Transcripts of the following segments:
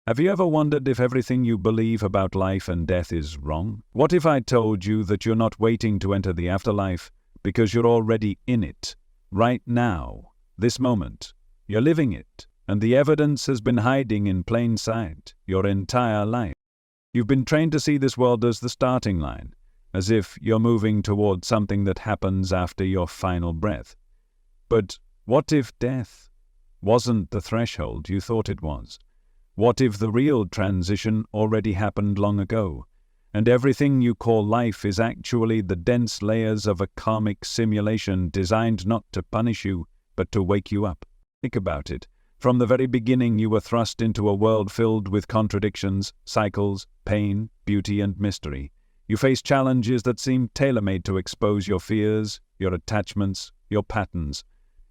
Have you ever wondered if everything you believe about life and death is wrong? What if I told you that you're not waiting to enter the afterlife because you're already in it, right now, this moment? You're living it, and the evidence has been hiding in plain sight your entire life. You've been trained to see this world as the starting line, as if you're moving toward something that happens after your final breath. But what if death wasn't the threshold you thought it was? What if the real transition already happened long ago, and everything you call life is actually the dense layers of a karmic simulation designed not to punish you, but to wake you up? Think about it. From the very beginning you were thrust into a world filled with contradictions, cycles, pain, beauty and mystery. You face challenges that seem tailor-made to expose your fears, your attachments, your patterns.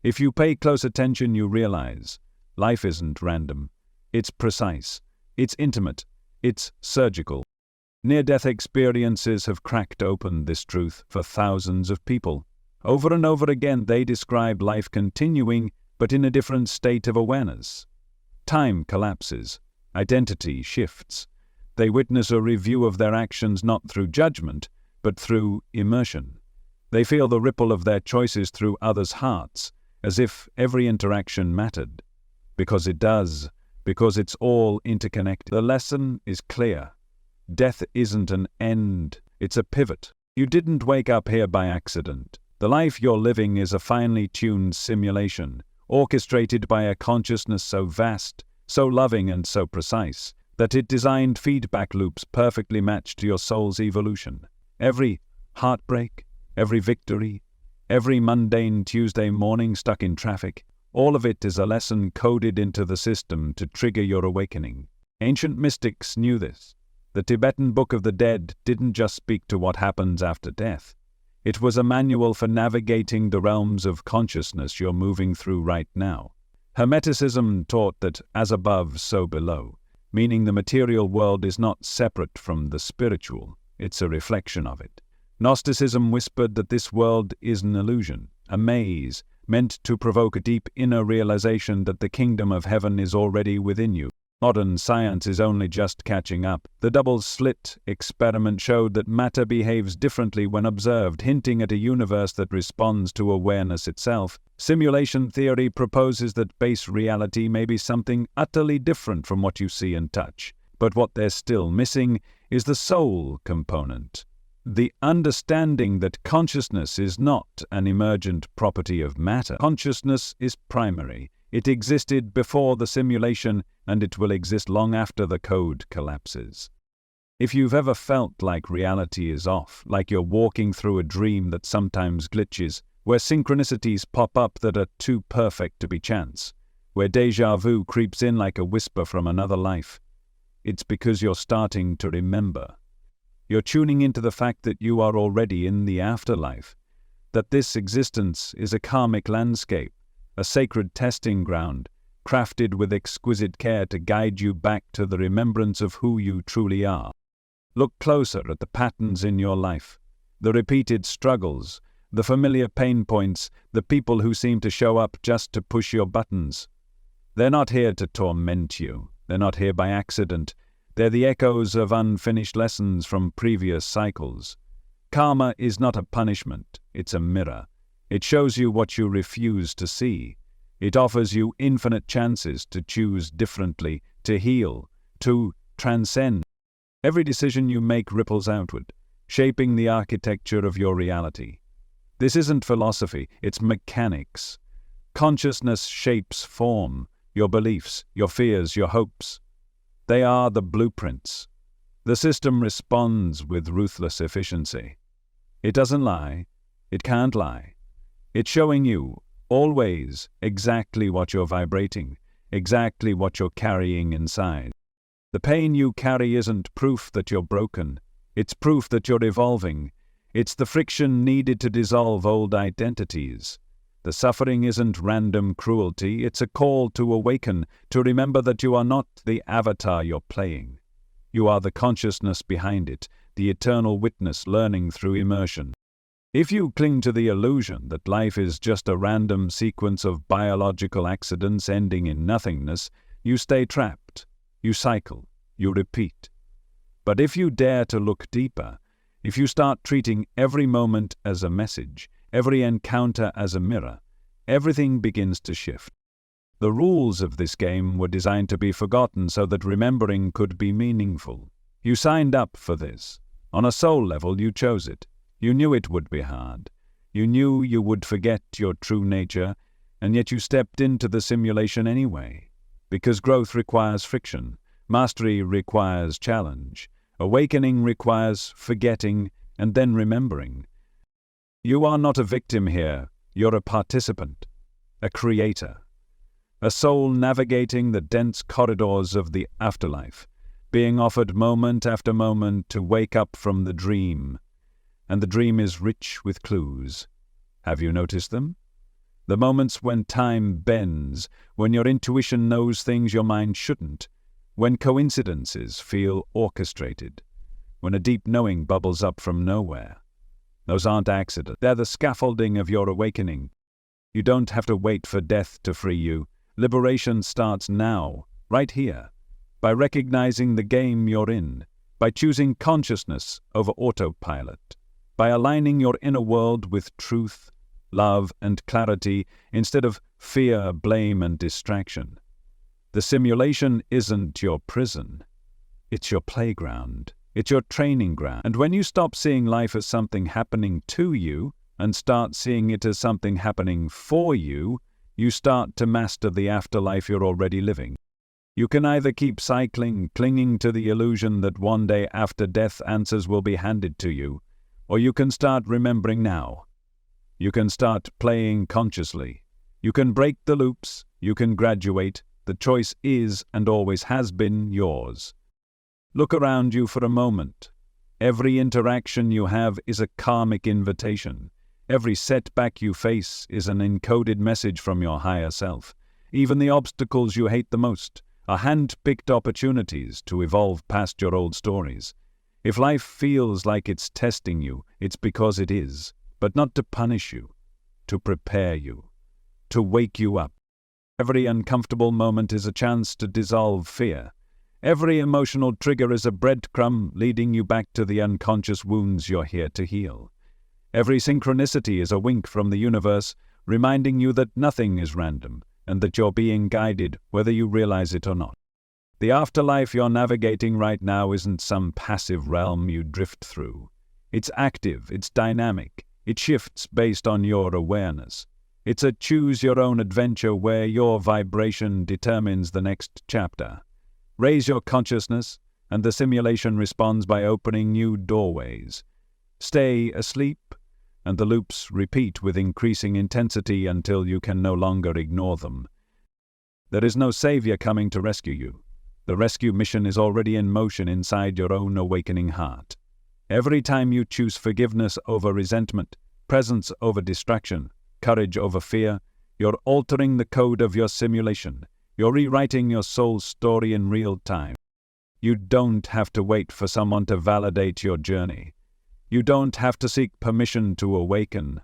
If you pay close attention, you realize life isn't random. It's precise, it's intimate, it's surgical. Near-death experiences have cracked open this truth for thousands of people. Over and over again they describe life continuing, but in a different state of awareness. Time collapses, identity shifts. They witness a review of their actions not through judgment, but through immersion. They feel the ripple of their choices through others' hearts, as if every interaction mattered. Because it does. Because it's all interconnected. The lesson is clear. Death isn't an end, it's a pivot. You didn't wake up here by accident. The life you're living is a finely tuned simulation, orchestrated by a consciousness so vast, so loving and so precise, that it designed feedback loops perfectly matched to your soul's evolution. Every heartbreak, every victory, every mundane Tuesday morning stuck in traffic, all of it is a lesson coded into the system to trigger your awakening. Ancient mystics knew this. The Tibetan Book of the Dead didn't just speak to what happens after death. It was a manual for navigating the realms of consciousness you're moving through right now. Hermeticism taught that as above, so below, meaning the material world is not separate from the spiritual, it's a reflection of it. Gnosticism whispered that this world is an illusion, a maze, meant to provoke a deep inner realization that the kingdom of heaven is already within you. Modern science is only just catching up. The double-slit experiment showed that matter behaves differently when observed, hinting at a universe that responds to awareness itself. Simulation theory proposes that base reality may be something utterly different from what you see and touch. But what they're still missing is the soul component. The understanding that consciousness is not an emergent property of matter. Consciousness is primary. It existed before the simulation, and it will exist long after the code collapses. If you've ever felt like reality is off, like you're walking through a dream that sometimes glitches, where synchronicities pop up that are too perfect to be chance, where déjà vu creeps in like a whisper from another life, it's because you're starting to remember. You're tuning into the fact that you are already in the afterlife, that this existence is a karmic landscape, a sacred testing ground, crafted with exquisite care to guide you back to the remembrance of who you truly are. Look closer at the patterns in your life, the repeated struggles, the familiar pain points, the people who seem to show up just to push your buttons. They're not here to torment you. They're not here by accident. They're the echoes of unfinished lessons from previous cycles. Karma is not a punishment, it's a mirror. It shows you what you refuse to see. It offers you infinite chances to choose differently, to heal, to transcend. Every decision you make ripples outward, shaping the architecture of your reality. This isn't philosophy, it's mechanics. Consciousness shapes form, your beliefs, your fears, your hopes. They are the blueprints. The system responds with ruthless efficiency. It doesn't lie. It can't lie. It's showing you, always, exactly what you're vibrating, exactly what you're carrying inside. The pain you carry isn't proof that you're broken. It's proof that you're evolving. It's the friction needed to dissolve old identities. The suffering isn't random cruelty, it's a call to awaken, to remember that you are not the avatar you're playing. You are the consciousness behind it, the eternal witness learning through immersion. If you cling to the illusion that life is just a random sequence of biological accidents ending in nothingness, you stay trapped. You cycle, you repeat. But if you dare to look deeper, if you start treating every moment as a message, every encounter as a mirror, everything begins to shift. The rules of this game were designed to be forgotten so that remembering could be meaningful. You signed up for this. On a soul level, you chose it. You knew it would be hard. You knew you would forget your true nature, and yet you stepped into the simulation anyway. Because growth requires friction, mastery requires challenge, awakening requires forgetting and then remembering. You are not a victim here, you're a participant, a creator. A soul navigating the dense corridors of the afterlife, being offered moment after moment to wake up from the dream. And the dream is rich with clues. Have you noticed them? The moments when time bends, when your intuition knows things your mind shouldn't, when coincidences feel orchestrated, when a deep knowing bubbles up from nowhere. Those aren't accidents. They're the scaffolding of your awakening. You don't have to wait for death to free you. Liberation starts now, right here, by recognizing the game you're in, by choosing consciousness over autopilot, by aligning your inner world with truth, love, and clarity instead of fear, blame, and distraction. The simulation isn't your prison. It's your playground. It's your training ground. And when you stop seeing life as something happening to you and start seeing it as something happening for you, you start to master the afterlife you're already living. You can either keep cycling, clinging to the illusion that one day after death answers will be handed to you, or you can start remembering now. You can start playing consciously. You can break the loops. You can graduate. The choice is and always has been yours. Look around you for a moment. Every interaction you have is a karmic invitation. Every setback you face is an encoded message from your higher self. Even the obstacles you hate the most are hand-picked opportunities to evolve past your old stories. If life feels like it's testing you, it's because it is, but not to punish you, to prepare you, to wake you up. Every uncomfortable moment is a chance to dissolve fear. Every emotional trigger is a breadcrumb leading you back to the unconscious wounds you're here to heal. Every synchronicity is a wink from the universe, reminding you that nothing is random and that you're being guided whether you realize it or not. The afterlife you're navigating right now isn't some passive realm you drift through. It's active, it's dynamic, it shifts based on your awareness. It's a choose-your-own adventure where your vibration determines the next chapter. Raise your consciousness, and the simulation responds by opening new doorways. Stay asleep, and the loops repeat with increasing intensity until you can no longer ignore them. There is no savior coming to rescue you. The rescue mission is already in motion inside your own awakening heart. Every time you choose forgiveness over resentment, presence over distraction, courage over fear, you're altering the code of your simulation. You're rewriting your soul's story in real time. You don't have to wait for someone to validate your journey. You don't have to seek permission to awaken.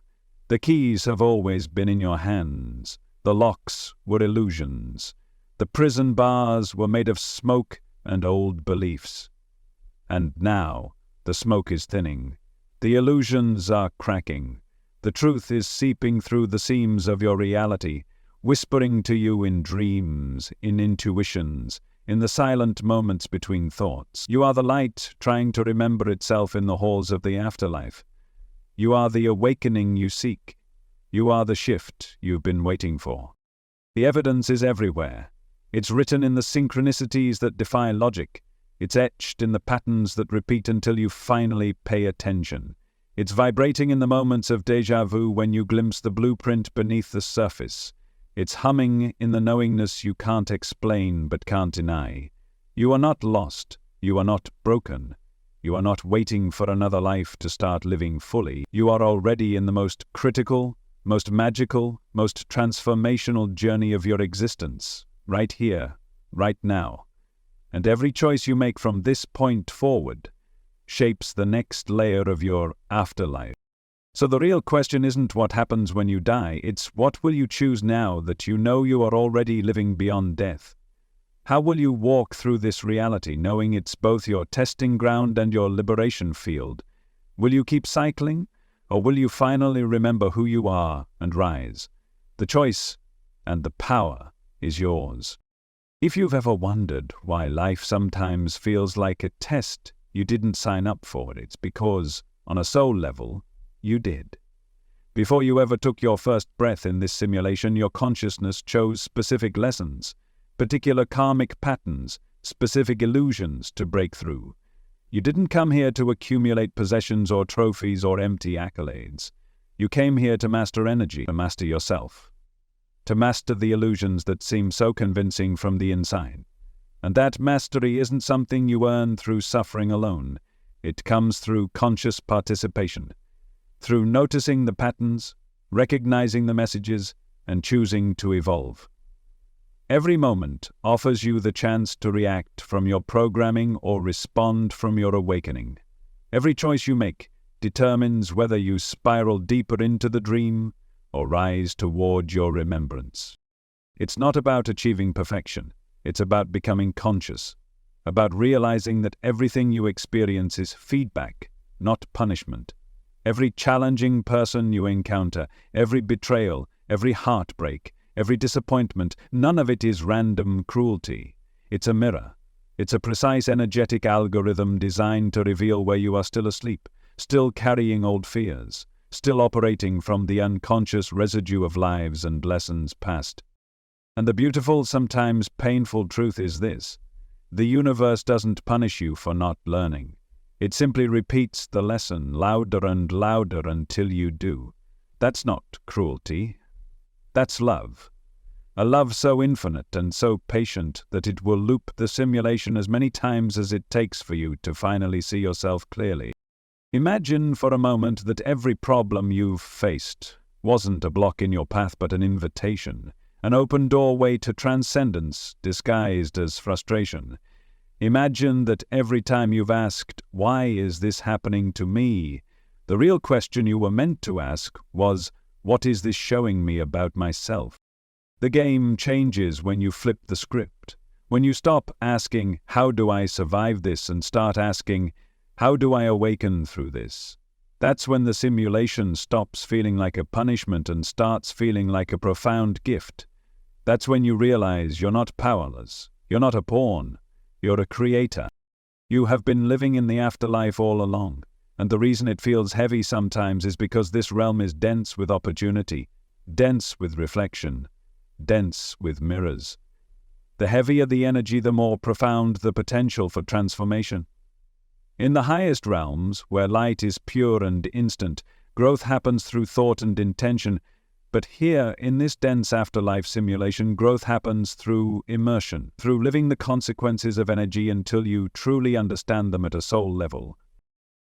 The keys have always been in your hands. The locks were illusions. The prison bars were made of smoke and old beliefs. And now, the smoke is thinning. The illusions are cracking. The truth is seeping through the seams of your reality, whispering to you in dreams, in intuitions, in the silent moments between thoughts. You are the light trying to remember itself in the halls of the afterlife. You are the awakening you seek. You are the shift you've been waiting for. The evidence is everywhere. It's written in the synchronicities that defy logic. It's etched in the patterns that repeat until you finally pay attention. It's vibrating in the moments of déjà vu when you glimpse the blueprint beneath the surface. It's humming in the knowingness you can't explain but can't deny. You are not lost. You are not broken. You are not waiting for another life to start living fully. You are already in the most critical, most magical, most transformational journey of your existence, right here, right now. And every choice you make from this point forward shapes the next layer of your afterlife. So the real question isn't what happens when you die, it's what will you choose now that you know you are already living beyond death? How will you walk through this reality, knowing it's both your testing ground and your liberation field? Will you keep cycling, or will you finally remember who you are and rise? The choice and the power is yours. If you've ever wondered why life sometimes feels like a test you didn't sign up for, it's because, on a soul level, you did. Before you ever took your first breath in this simulation, your consciousness chose specific lessons, particular karmic patterns, specific illusions to break through. You didn't come here to accumulate possessions or trophies or empty accolades. You came here to master energy, to master yourself, to master the illusions that seem so convincing from the inside. And that mastery isn't something you earn through suffering alone. It comes through conscious participation, through noticing the patterns, recognizing the messages, and choosing to evolve. Every moment offers you the chance to react from your programming or respond from your awakening. Every choice you make determines whether you spiral deeper into the dream or rise toward your remembrance. It's not about achieving perfection. It's about becoming conscious, about realizing that everything you experience is feedback, not punishment. Every challenging person you encounter, every betrayal, every heartbreak, every disappointment, none of it is random cruelty. It's a mirror. It's a precise energetic algorithm designed to reveal where you are still asleep, still carrying old fears, still operating from the unconscious residue of lives and lessons past. And the beautiful, sometimes painful truth is this: the universe doesn't punish you for not learning. It simply repeats the lesson louder and louder until you do. That's not cruelty. That's love. A love so infinite and so patient that it will loop the simulation as many times as it takes for you to finally see yourself clearly. Imagine for a moment that every problem you've faced wasn't a block in your path but an invitation, an open doorway to transcendence disguised as frustration. Imagine that every time you've asked, "Why is this happening to me?" the real question you were meant to ask was, "What is this showing me about myself?" The game changes when you flip the script. When you stop asking, "How do I survive this?" and start asking, "How do I awaken through this?" That's when the simulation stops feeling like a punishment and starts feeling like a profound gift. That's when you realize you're not powerless. You're not a pawn. You're a creator. You have been living in the afterlife all along. And the reason it feels heavy sometimes is because this realm is dense with opportunity, dense with reflection, dense with mirrors. The heavier the energy, the more profound the potential for transformation. In the highest realms, where light is pure and instant, growth happens through thought and intention. But here, in this dense afterlife simulation, growth happens through immersion, through living the consequences of energy until you truly understand them at a soul level.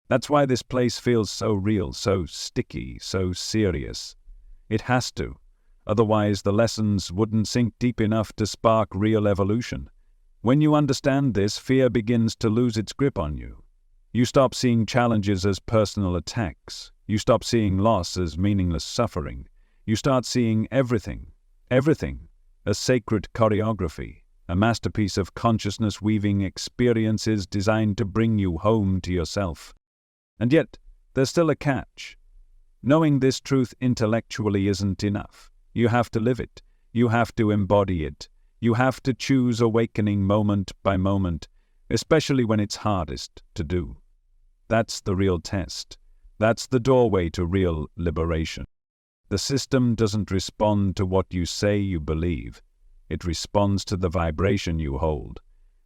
That's why this place feels so real, so sticky, so serious. It has to. Otherwise, the lessons wouldn't sink deep enough to spark real evolution. When you understand this, fear begins to lose its grip on you. You stop seeing challenges as personal attacks. You stop seeing loss as meaningless suffering. You start seeing everything, as sacred choreography, a masterpiece of consciousness weaving experiences designed to bring you home to yourself. And yet, there's still a catch. Knowing this truth intellectually isn't enough. You have to live it. You have to embody it. You have to choose awakening moment by moment, especially when it's hardest to do. That's the real test. That's the doorway to real liberation. The system doesn't respond to what you say you believe. It responds to the vibration you hold.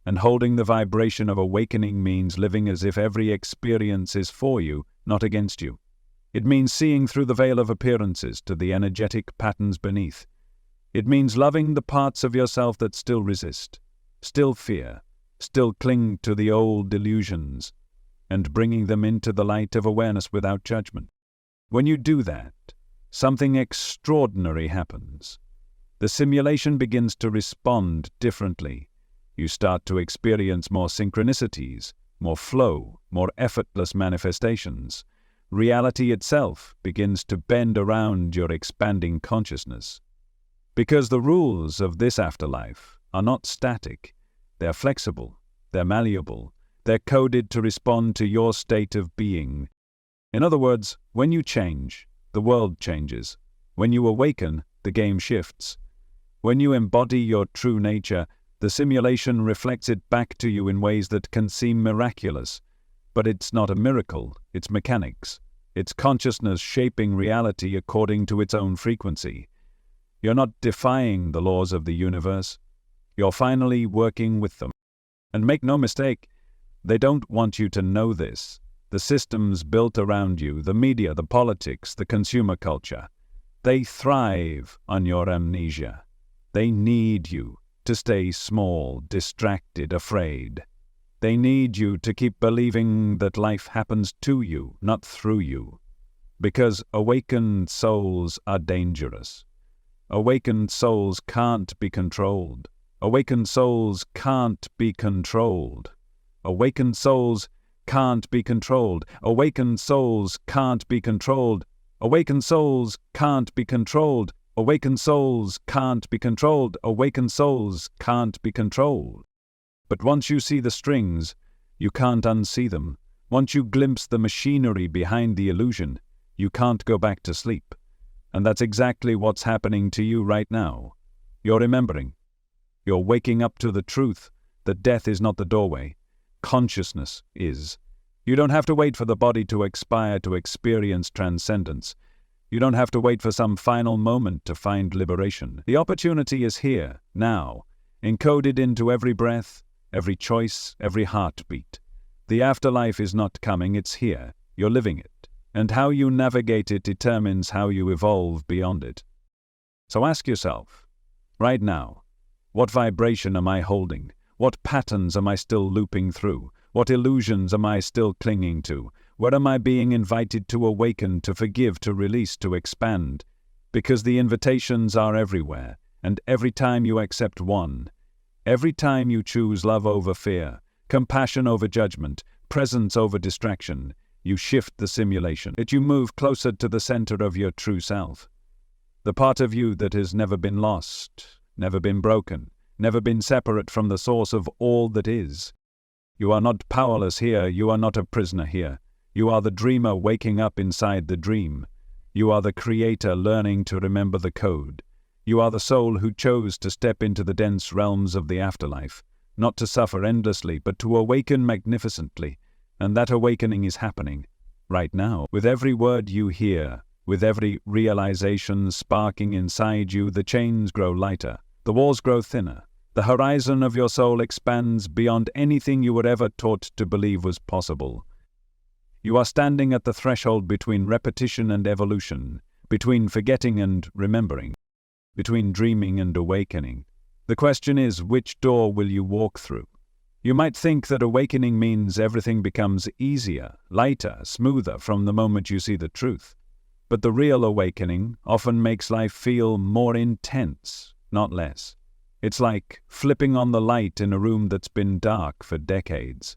And holding the vibration of awakening means living as if every experience is for you, not against you. It means seeing through the veil of appearances to the energetic patterns beneath. It means loving the parts of yourself that still resist, still fear, still cling to the old illusions, and bringing them into the light of awareness without judgment. When you do that, something extraordinary happens. The simulation begins to respond differently. You start to experience more synchronicities, more flow, more effortless manifestations. Reality itself begins to bend around your expanding consciousness. Because the rules of this afterlife are not static, They're flexible. They're malleable. They're coded to respond to your state of being. In other words, when you change, the world changes. When you awaken, the game shifts. When you embody your true nature, the simulation reflects it back to you in ways that can seem miraculous. But it's not a miracle, it's mechanics. It's consciousness shaping reality according to its own frequency. You're not defying the laws of the universe. You're finally working with them. And make no mistake, they don't want you to know this. The systems built around you, the media, the politics, the consumer culture, they thrive on your amnesia. They need you to stay small, distracted, afraid. They need you to keep believing that life happens to you, not through you. Because awakened souls are dangerous. Awakened souls can't be controlled. Awakened souls can't be controlled. Awakened souls can't be controlled. Awakened souls can't be controlled. Awakened souls can't be controlled. Awakened souls can't be controlled. Awakened souls can't be controlled. But once you see the strings, you can't unsee them. Once you glimpse the machinery behind the illusion, you can't go back to sleep. And that's exactly what's happening to you right now. You're remembering. You're waking up to the truth that death is not the doorway. Consciousness is. You don't have to wait for the body to expire to experience transcendence. You don't have to wait for some final moment to find liberation. The opportunity is here, now, encoded into every breath, every choice, every heartbeat. The afterlife is not coming, it's here. You're living it. And how you navigate it determines how you evolve beyond it. So ask yourself, right now, what vibration am I holding? What patterns am I still looping through? What illusions am I still clinging to? Where am I being invited to awaken, to forgive, to release, to expand? Because the invitations are everywhere, and every time you accept one, every time you choose love over fear, compassion over judgment, presence over distraction, you shift the simulation. You move closer to the center of your true self. The part of you that has never been lost, never been broken, never been separate from the source of all that is. You are not powerless here, you are not a prisoner here. You are the dreamer waking up inside the dream. You are the creator learning to remember the code. You are the soul who chose to step into the dense realms of the afterlife, not to suffer endlessly, but to awaken magnificently. And that awakening is happening, right now. With every word you hear, with every realization sparking inside you, the chains grow lighter, the walls grow thinner. The horizon of your soul expands beyond anything you were ever taught to believe was possible. You are standing at the threshold between repetition and evolution, between forgetting and remembering, between dreaming and awakening. The question is, which door will you walk through? You might think that awakening means everything becomes easier, lighter, smoother from the moment you see the truth. But the real awakening often makes life feel more intense, not less. It's like flipping on the light in a room that's been dark for decades.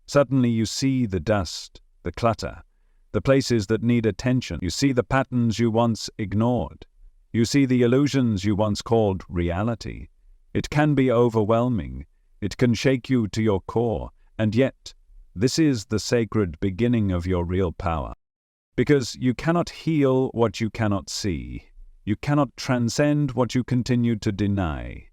Suddenly you see the dust, the clutter, the places that need attention. You see the patterns you once ignored. You see the illusions you once called reality. It can be overwhelming. It can shake you to your core. And yet, this is the sacred beginning of your real power. Because you cannot heal what you cannot see. You cannot transcend what you continue to deny.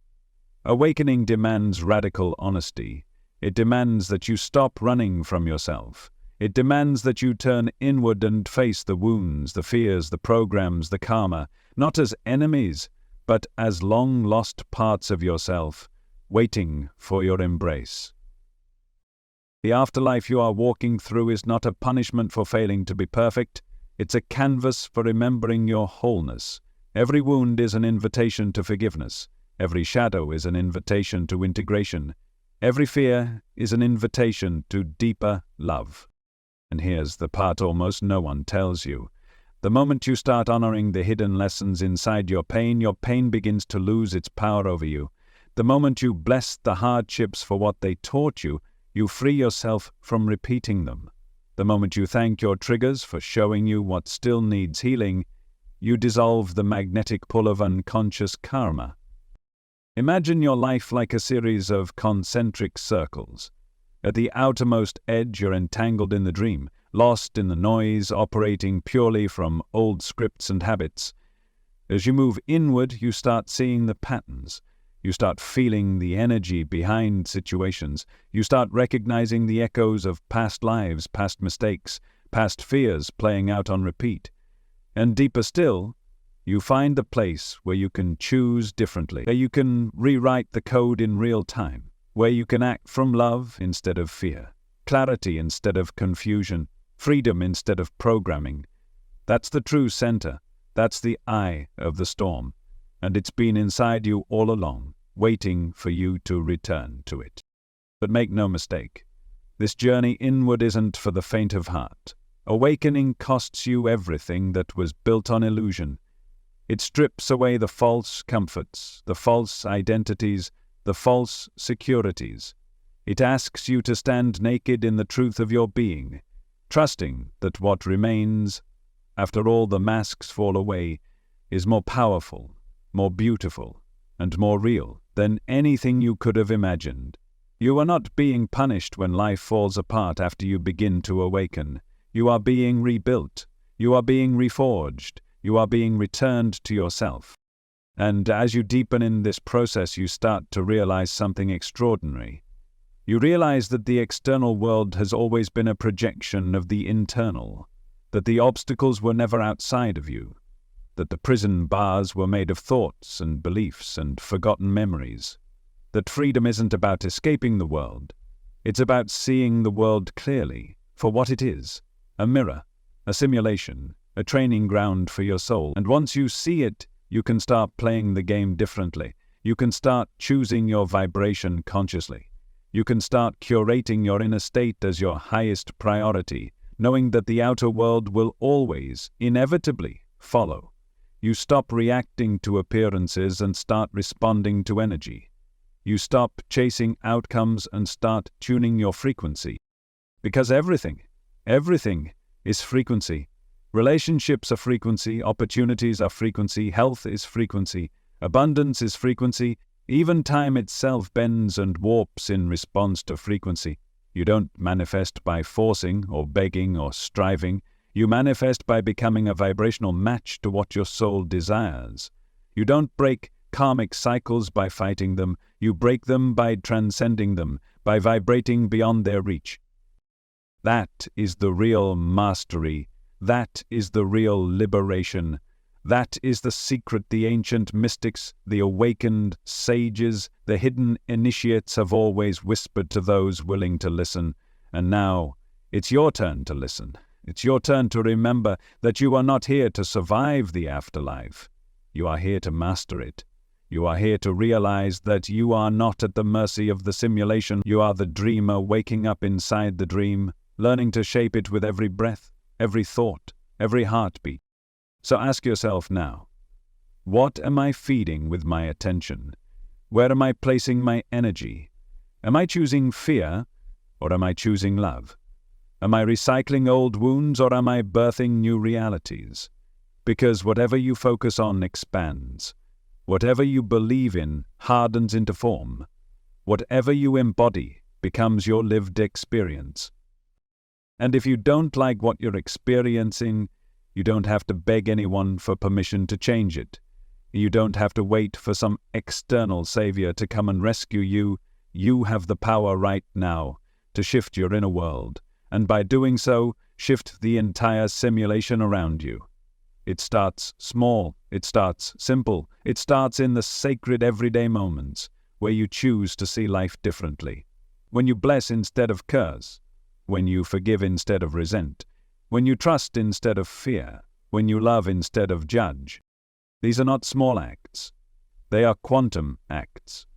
Awakening demands radical honesty. It demands that you stop running from yourself. It demands that you turn inward and face the wounds, the fears, the programs, the karma, not as enemies, but as long-lost parts of yourself, waiting for your embrace. The afterlife you are walking through is not a punishment for failing to be perfect. It's a canvas for remembering your wholeness. Every wound is an invitation to forgiveness. Every shadow is an invitation to integration. Every fear is an invitation to deeper love. And here's the part almost no one tells you. The moment you start honoring the hidden lessons inside your pain begins to lose its power over you. The moment you bless the hardships for what they taught you, you free yourself from repeating them. The moment you thank your triggers for showing you what still needs healing, you dissolve the magnetic pull of unconscious karma. Imagine your life like a series of concentric circles. At the outermost edge, you're entangled in the dream, lost in the noise, operating purely from old scripts and habits. As you move inward, you start seeing the patterns. You start feeling the energy behind situations. You start recognizing the echoes of past lives, past mistakes, past fears playing out on repeat. And deeper still, you find the place where you can choose differently, where you can rewrite the code in real time, where you can act from love instead of fear, clarity instead of confusion, freedom instead of programming. That's the true center. That's the eye of the storm. And it's been inside you all along, waiting for you to return to it. But make no mistake, this journey inward isn't for the faint of heart. Awakening costs you everything that was built on illusion. It strips away the false comforts, the false identities, the false securities. It asks you to stand naked in the truth of your being, trusting that what remains, after all the masks fall away, is more powerful, more beautiful, and more real than anything you could have imagined. You are not being punished when life falls apart after you begin to awaken. You are being rebuilt. You are being reforged. You are being returned to yourself. And as you deepen in this process, you start to realize something extraordinary. You realize that the external world has always been a projection of the internal, that the obstacles were never outside of you, that the prison bars were made of thoughts and beliefs and forgotten memories, that freedom isn't about escaping the world, it's about seeing the world clearly for what it is, a mirror, a simulation, a training ground for your soul. And once you see it, you can start playing the game differently. You can start choosing your vibration consciously. You can start curating your inner state as your highest priority, knowing that the outer world will always, inevitably, follow. You stop reacting to appearances and start responding to energy. You stop chasing outcomes and start tuning your frequency. Because everything is frequency. Relationships are frequency, opportunities are frequency, health is frequency, abundance is frequency, even time itself bends and warps in response to frequency. You don't manifest by forcing or begging or striving. You manifest by becoming a vibrational match to what your soul desires. You don't break karmic cycles by fighting them. You break them by transcending them, by vibrating beyond their reach. That is the real mastery. That is the real liberation. That is the secret the ancient mystics, the awakened sages, the hidden initiates have always whispered to those willing to listen. And now, it's your turn to listen. It's your turn to remember that you are not here to survive the afterlife. You are here to master it. You are here to realize that you are not at the mercy of the simulation. You are the dreamer waking up inside the dream, learning to shape it with every breath, every thought, every heartbeat. So ask yourself now, what am I feeding with my attention? Where am I placing my energy? Am I choosing fear, or am I choosing love? Am I recycling old wounds, or am I birthing new realities? Because whatever you focus on expands. Whatever you believe in hardens into form. Whatever you embody becomes your lived experience. And if you don't like what you're experiencing, you don't have to beg anyone for permission to change it. You don't have to wait for some external savior to come and rescue you. You have the power right now to shift your inner world, and by doing so, shift the entire simulation around you. It starts small, it starts simple, it starts in the sacred everyday moments where you choose to see life differently. When you bless instead of curse, when you forgive instead of resent, when you trust instead of fear, when you love instead of judge. These are not small acts. They are quantum acts.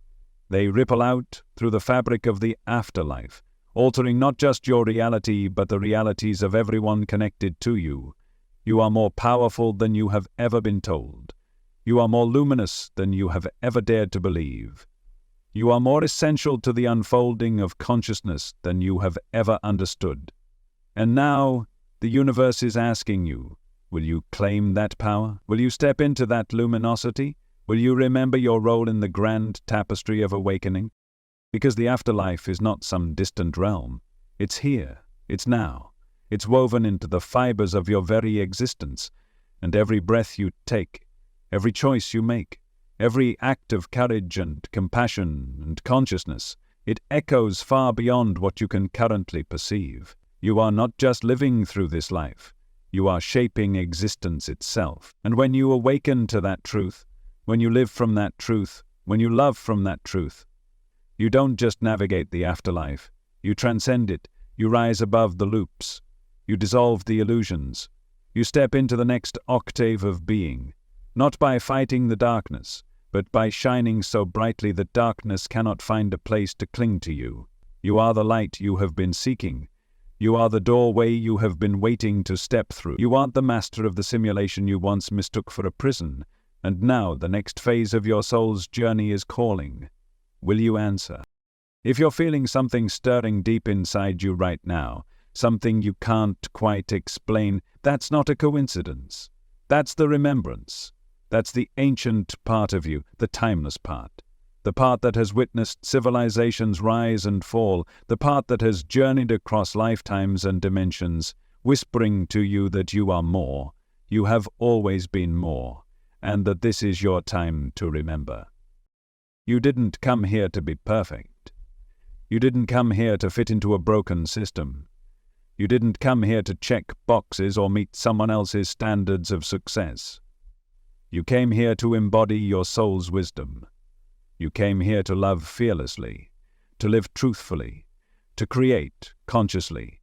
They ripple out through the fabric of the afterlife, altering not just your reality but the realities of everyone connected to you. You are more powerful than you have ever been told. You are more luminous than you have ever dared to believe. You are more essential to the unfolding of consciousness than you have ever understood. And now, the universe is asking you, will you claim that power? Will you step into that luminosity? Will you remember your role in the grand tapestry of awakening? Because the afterlife is not some distant realm. It's here. It's now. It's woven into the fibers of your very existence, and every breath you take, every choice you make, every act of courage and compassion and consciousness, it echoes far beyond what you can currently perceive. You are not just living through this life. You are shaping existence itself. And when you awaken to that truth, when you live from that truth, when you love from that truth, you don't just navigate the afterlife. You transcend it. You rise above the loops. You dissolve the illusions. You step into the next octave of being, not by fighting the darkness, but by shining so brightly that darkness cannot find a place to cling to you. You are the light you have been seeking. You are the doorway you have been waiting to step through. You aren't the master of the simulation you once mistook for a prison, and now the next phase of your soul's journey is calling. Will you answer? If you're feeling something stirring deep inside you right now, something you can't quite explain, that's not a coincidence. That's the remembrance. That's the ancient part of you, the timeless part. The part that has witnessed civilizations rise and fall, the part that has journeyed across lifetimes and dimensions, whispering to you that you are more, you have always been more, and that this is your time to remember. You didn't come here to be perfect. You didn't come here to fit into a broken system. You didn't come here to check boxes or meet someone else's standards of success. You came here to embody your soul's wisdom. You came here to love fearlessly, to live truthfully, to create consciously.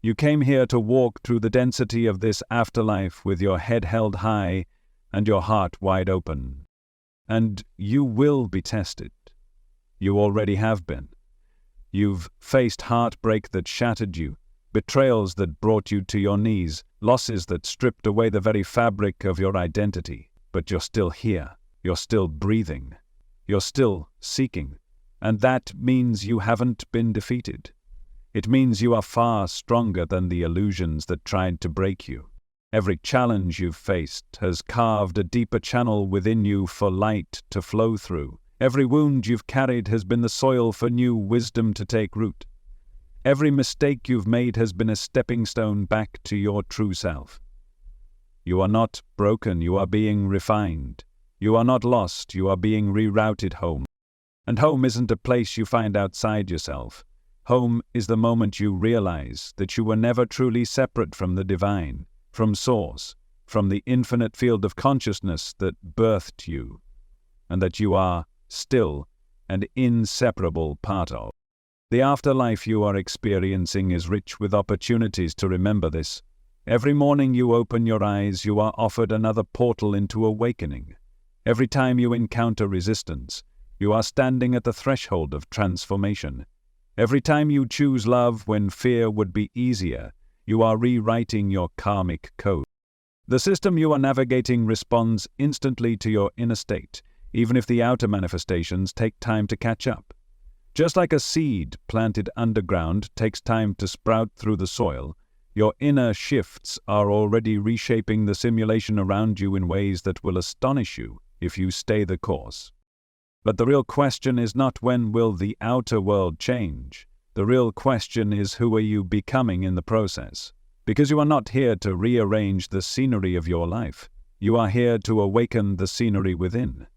You came here to walk through the density of this afterlife with your head held high and your heart wide open. And you will be tested. You already have been. You've faced heartbreak that shattered you, betrayals that brought you to your knees, losses that stripped away the very fabric of your identity. But you're still here. You're still breathing. You're still seeking. And that means you haven't been defeated. It means you are far stronger than the illusions that tried to break you. Every challenge you've faced has carved a deeper channel within you for light to flow through. Every wound you've carried has been the soil for new wisdom to take root. Every mistake you've made has been a stepping stone back to your true self. You are not broken, you are being refined. You are not lost, you are being rerouted home. And home isn't a place you find outside yourself. Home is the moment you realize that you were never truly separate from the divine, from Source, from the infinite field of consciousness that birthed you, and that you are still an inseparable part of. The afterlife you are experiencing is rich with opportunities to remember this. Every morning you open your eyes, you are offered another portal into awakening. Every time you encounter resistance, you are standing at the threshold of transformation. Every time you choose love when fear would be easier, you are rewriting your karmic code. The system you are navigating responds instantly to your inner state, even if the outer manifestations take time to catch up. Just like a seed planted underground takes time to sprout through the soil, your inner shifts are already reshaping the simulation around you in ways that will astonish you if you stay the course. But the real question is not when will the outer world change. The real question is who are you becoming in the process? Because you are not here to rearrange the scenery of your life. You are here to awaken the scenery within.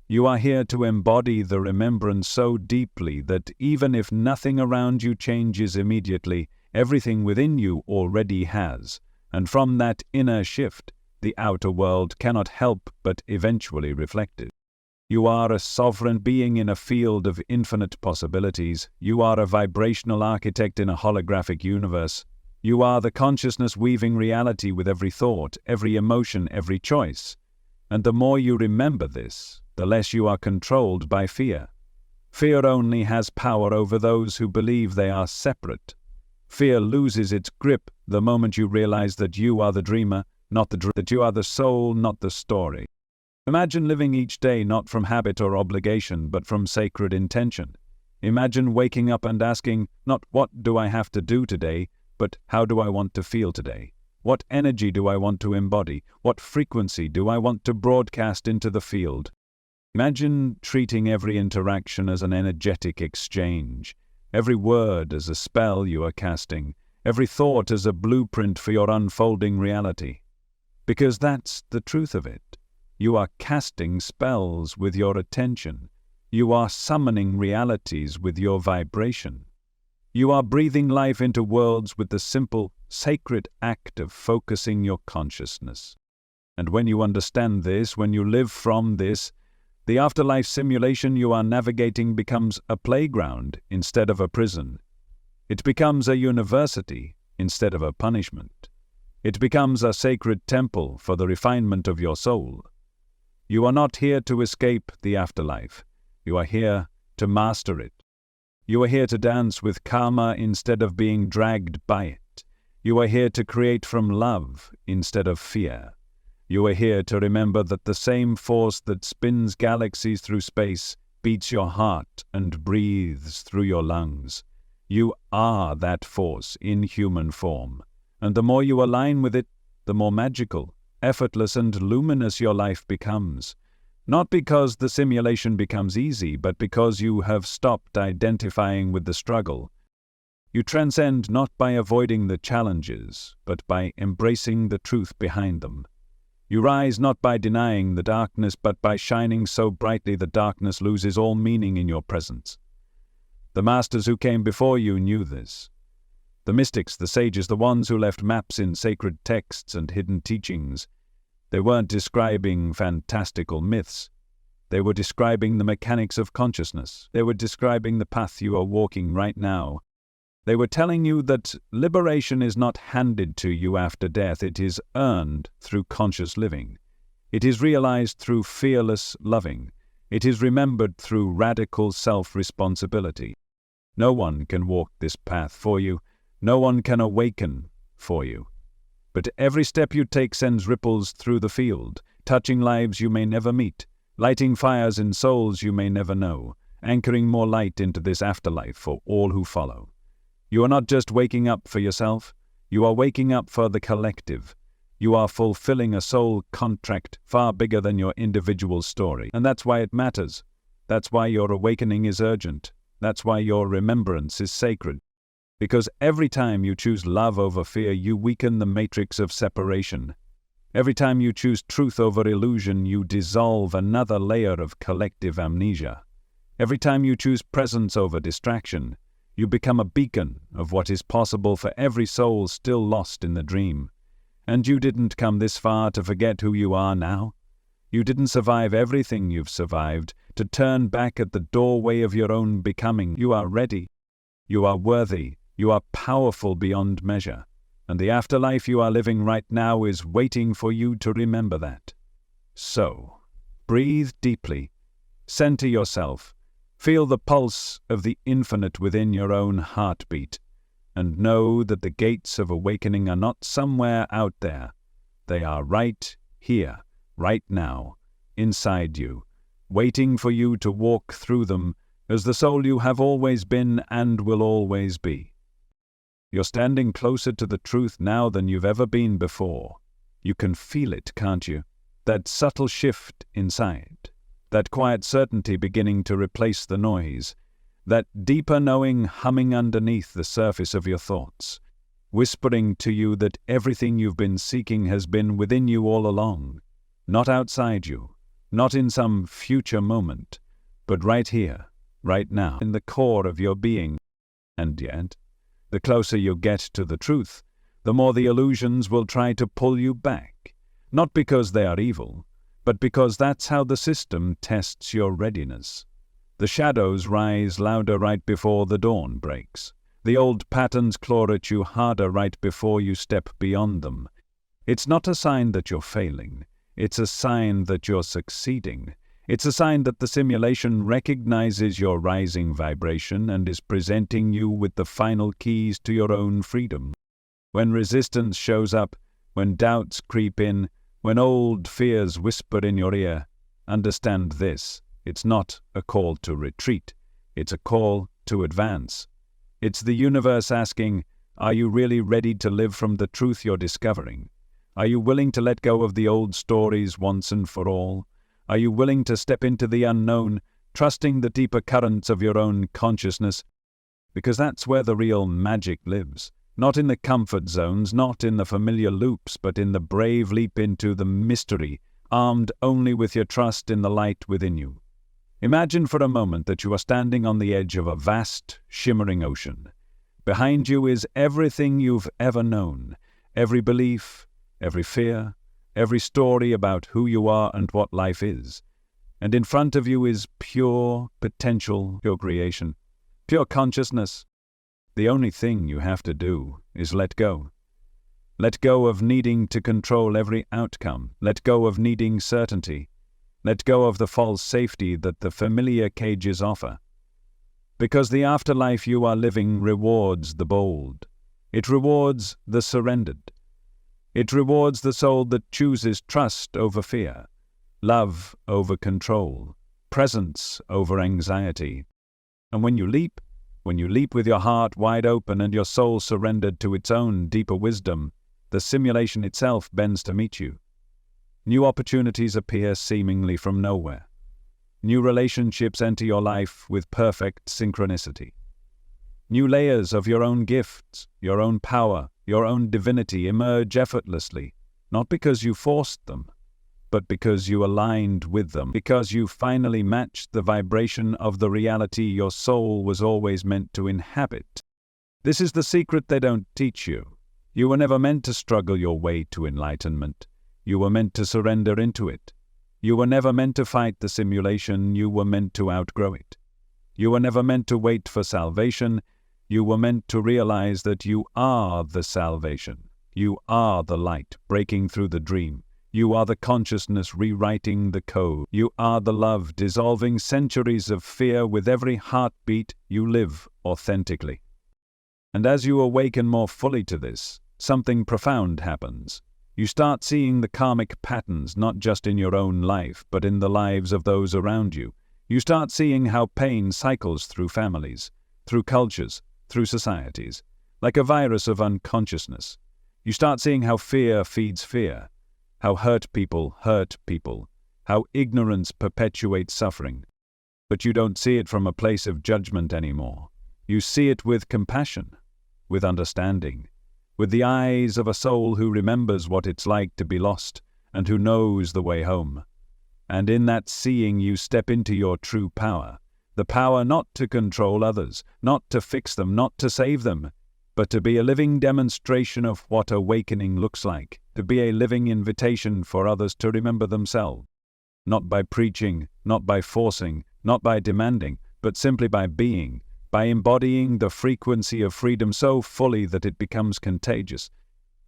You are here to embody the remembrance so deeply that even if nothing around you changes immediately, everything within you already has. And from that inner shift, the outer world cannot help but eventually reflect it. You are a sovereign being in a field of infinite possibilities. You are a vibrational architect in a holographic universe. You are the consciousness weaving reality with every thought, every emotion, every choice. And the more you remember this, the less you are controlled by fear. Fear only has power over those who believe they are separate. Fear loses its grip the moment you realize that you are the dreamer, not the that you are the soul, not the story. Imagine living each day not from habit or obligation, but from sacred intention. Imagine waking up and asking, not what do I have to do today, but how do I want to feel today? What energy do I want to embody? What frequency do I want to broadcast into the field? Imagine treating every interaction as an energetic exchange, every word as a spell you are casting, every thought as a blueprint for your unfolding reality. Because that's the truth of it. You are casting spells with your attention. You are summoning realities with your vibration. You are breathing life into worlds with the simple, sacred act of focusing your consciousness. And when you understand this, when you live from this, the afterlife simulation you are navigating becomes a playground instead of a prison. It becomes a university instead of a punishment. It becomes a sacred temple for the refinement of your soul. You are not here to escape the afterlife. You are here to master it. You are here to dance with karma instead of being dragged by it. You are here to create from love instead of fear. You are here to remember that the same force that spins galaxies through space beats your heart and breathes through your lungs. You are that force in human form. And the more you align with it, the more magical, effortless, and luminous your life becomes. Not because the simulation becomes easy, but because you have stopped identifying with the struggle. You transcend not by avoiding the challenges, but by embracing the truth behind them. You rise not by denying the darkness, but by shining so brightly that darkness loses all meaning in your presence. The masters who came before you knew this. The mystics, the sages, the ones who left maps in sacred texts and hidden teachings, they weren't describing fantastical myths. They were describing the mechanics of consciousness. They were describing the path you are walking right now. They were telling you that liberation is not handed to you after death. It is earned through conscious living. It is realized through fearless loving. It is remembered through radical self-responsibility. No one can walk this path for you. No one can awaken for you. But every step you take sends ripples through the field, touching lives you may never meet, lighting fires in souls you may never know, anchoring more light into this afterlife for all who follow. You are not just waking up for yourself, you are waking up for the collective. You are fulfilling a soul contract far bigger than your individual story. And that's why it matters. That's why your awakening is urgent. That's why your remembrance is sacred. Because every time you choose love over fear, you weaken the matrix of separation. Every time you choose truth over illusion, you dissolve another layer of collective amnesia. Every time you choose presence over distraction, you become a beacon of what is possible for every soul still lost in the dream. And you didn't come this far to forget who you are now. You didn't survive everything you've survived to turn back at the doorway of your own becoming. You are ready. You are worthy. You are powerful beyond measure, and the afterlife you are living right now is waiting for you to remember that. So, breathe deeply, center yourself, feel the pulse of the infinite within your own heartbeat, and know that the gates of awakening are not somewhere out there. They are right here, right now, inside you, waiting for you to walk through them as the soul you have always been and will always be. You're standing closer to the truth now than you've ever been before. You can feel it, can't you? That subtle shift inside. That quiet certainty beginning to replace the noise. That deeper knowing humming underneath the surface of your thoughts. Whispering to you that everything you've been seeking has been within you all along. Not outside you. Not in some future moment. But right here, right now, in the core of your being. And yet, the closer you get to the truth, the more the illusions will try to pull you back. Not because they are evil, but because that's how the system tests your readiness. The shadows rise louder right before the dawn breaks. The old patterns claw at you harder right before you step beyond them. It's not a sign that you're failing. It's a sign that you're succeeding. It's a sign that the simulation recognizes your rising vibration and is presenting you with the final keys to your own freedom. When resistance shows up, when doubts creep in, when old fears whisper in your ear, understand this. It's not a call to retreat. It's a call to advance. It's the universe asking, Are you really ready to live from the truth you're discovering? Are you willing to let go of the old stories once and for all? Are you willing to step into the unknown, trusting the deeper currents of your own consciousness? Because that's where the real magic lives. Not in the comfort zones, not in the familiar loops, but in the brave leap into the mystery, armed only with your trust in the light within you. Imagine for a moment that you are standing on the edge of a vast, shimmering ocean. Behind you is everything you've ever known, every belief, every fear, every story about who you are and what life is. And in front of you is pure potential, pure creation, pure consciousness. The only thing you have to do is let go. Let go of needing to control every outcome. Let go of needing certainty. Let go of the false safety that the familiar cages offer. Because the afterlife you are living rewards the bold. It rewards the surrendered. It rewards the soul that chooses trust over fear, love over control, presence over anxiety. And when you leap with your heart wide open and your soul surrendered to its own deeper wisdom, the simulation itself bends to meet you. New opportunities appear seemingly from nowhere. New relationships enter your life with perfect synchronicity. New layers of your own gifts, your own power, your own divinity emerge effortlessly, not because you forced them, but because you aligned with them, because you finally matched the vibration of the reality your soul was always meant to inhabit. This is the secret they don't teach you. You were never meant to struggle your way to enlightenment. You were meant to surrender into it. You were never meant to fight the simulation. You were meant to outgrow it. You were never meant to wait for salvation. You were meant to realize that you are the salvation. You are the light breaking through the dream. You are the consciousness rewriting the code. You are the love dissolving centuries of fear with every heartbeat. You live authentically. And as you awaken more fully to this, something profound happens. You start seeing the karmic patterns not just in your own life, but in the lives of those around you. You start seeing how pain cycles through families, through cultures, through societies, like a virus of unconsciousness. You start seeing how fear feeds fear, how hurt people, how ignorance perpetuates suffering. But you don't see it from a place of judgment anymore. You see it with compassion, with understanding, with the eyes of a soul who remembers what it's like to be lost and who knows the way home. And in that seeing you step into your true power, the power not to control others, not to fix them, not to save them, but to be a living demonstration of what awakening looks like, to be a living invitation for others to remember themselves, not by preaching, not by forcing, not by demanding, but simply by being, by embodying the frequency of freedom so fully that it becomes contagious,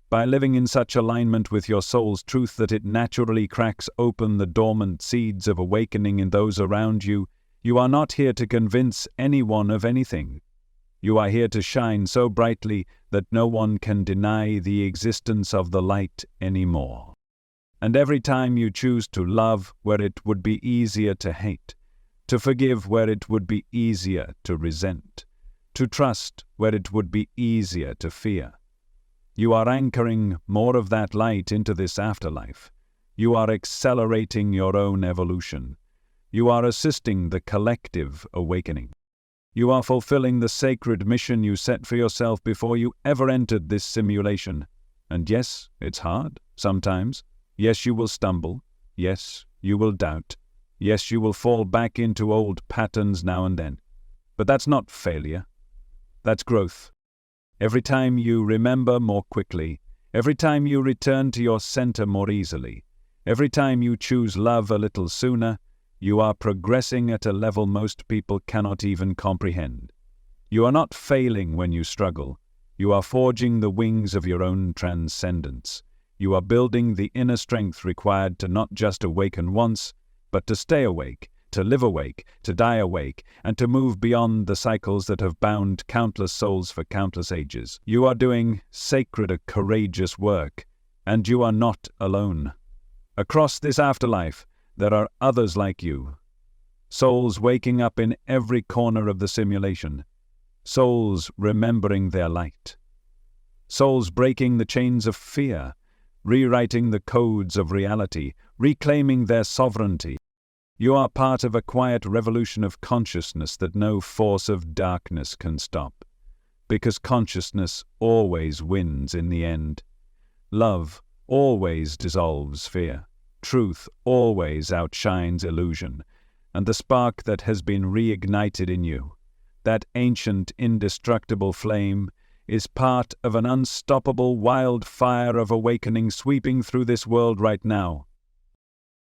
by living in such alignment with your soul's truth that it naturally cracks open the dormant seeds of awakening in those around you. You are not here to convince anyone of anything. You are here to shine so brightly that no one can deny the existence of the light anymore. And every time you choose to love where it would be easier to hate, to forgive where it would be easier to resent, to trust where it would be easier to fear, you are anchoring more of that light into this afterlife. You are accelerating your own evolution. You are assisting the collective awakening. You are fulfilling the sacred mission you set for yourself before you ever entered this simulation. And yes, it's hard, sometimes. Yes, you will stumble. Yes, you will doubt. Yes, you will fall back into old patterns now and then. But that's not failure. That's growth. Every time you remember more quickly, every time you return to your center more easily, every time you choose love a little sooner, you are progressing at a level most people cannot even comprehend. You are not failing when you struggle. You are forging the wings of your own transcendence. You are building the inner strength required to not just awaken once, but to stay awake, to live awake, to die awake, and to move beyond the cycles that have bound countless souls for countless ages. You are doing sacred, courageous work, and you are not alone. Across this afterlife, there are others like you. Souls waking up in every corner of the simulation. Souls remembering their light. souls breaking the chains of fear, rewriting the codes of reality, reclaiming their sovereignty. You are part of a quiet revolution of consciousness that no force of darkness can stop, because consciousness always wins in the end. Love always dissolves fear. Truth always outshines illusion, and the spark that has been reignited in you, that ancient indestructible flame, is part of an unstoppable wildfire of awakening sweeping through this world right now.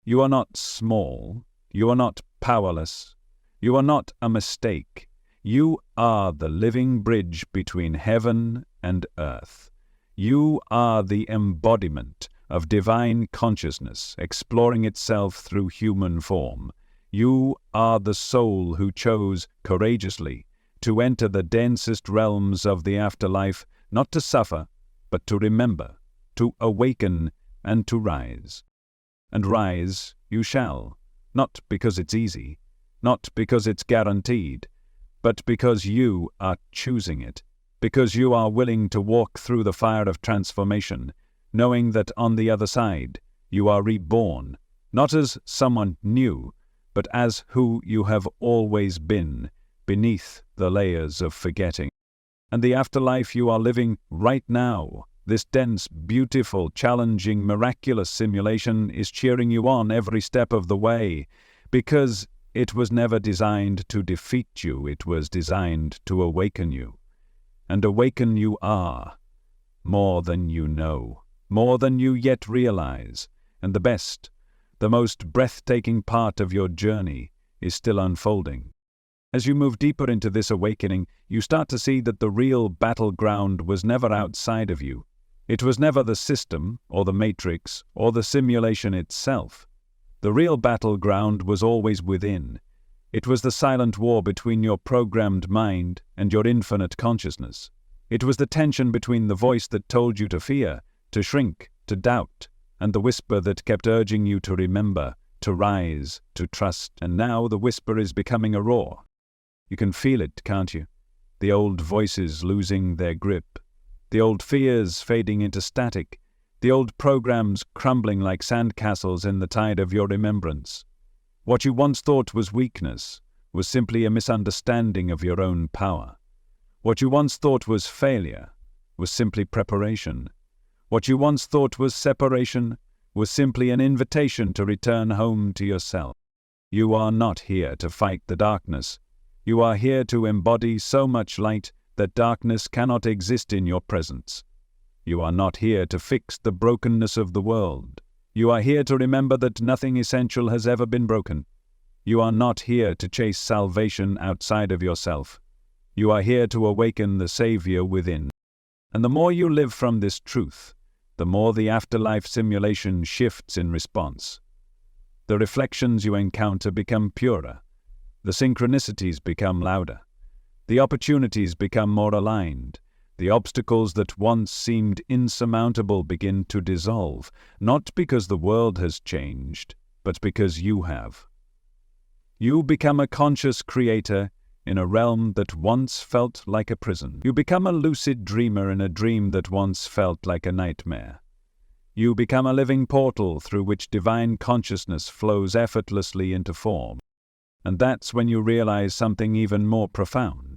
You are not small, you are not powerless, you are not a mistake. You are the living bridge between heaven and earth. You are the embodiment of divine consciousness exploring itself through human form. You are the soul who chose courageously to enter the densest realms of the afterlife, not to suffer, but to remember, to awaken, and to rise. And rise you shall, not because it's easy, not because it's guaranteed, but because you are choosing it, because you are willing to walk through the fire of transformation, knowing that on the other side you are reborn, not as someone new, but as who you have always been, beneath the layers of forgetting. And the afterlife you are living right now, this dense, beautiful, challenging, miraculous simulation is cheering you on every step of the way, because it was never designed to defeat you, it was designed to awaken you. And awaken you are, more than you know, more than you yet realize, and the best, the most breathtaking part of your journey is still unfolding. As you move deeper into this awakening, you start to see that the real battleground was never outside of you. It was never the system, or the matrix, or the simulation itself. The real battleground was always within. It was the silent war between your programmed mind and your infinite consciousness. It was the tension between the voice that told you to fear, to shrink, to doubt, and the whisper that kept urging you to remember, to rise, to trust, and now the whisper is becoming a roar. You can feel it, can't you? The old voices losing their grip, the old fears fading into static, the old programs crumbling like sandcastles in the tide of your remembrance. What you once thought was weakness was simply a misunderstanding of your own power. What you once thought was failure was simply preparation. What you once thought was separation was simply an invitation to return home to yourself. You are not here to fight the darkness. You are here to embody so much light that darkness cannot exist in your presence. You are not here to fix the brokenness of the world. You are here to remember that nothing essential has ever been broken. You are not here to chase salvation outside of yourself. You are here to awaken the Savior within. And the more you live from this truth, the more the afterlife simulation shifts in response. The reflections you encounter become purer. The synchronicities become louder. The opportunities become more aligned. The obstacles that once seemed insurmountable begin to dissolve, not because the world has changed, but because you have. You become a conscious creator in a realm that once felt like a prison. You become a lucid dreamer in a dream that once felt like a nightmare. You become a living portal through which divine consciousness flows effortlessly into form. And that's when you realize something even more profound.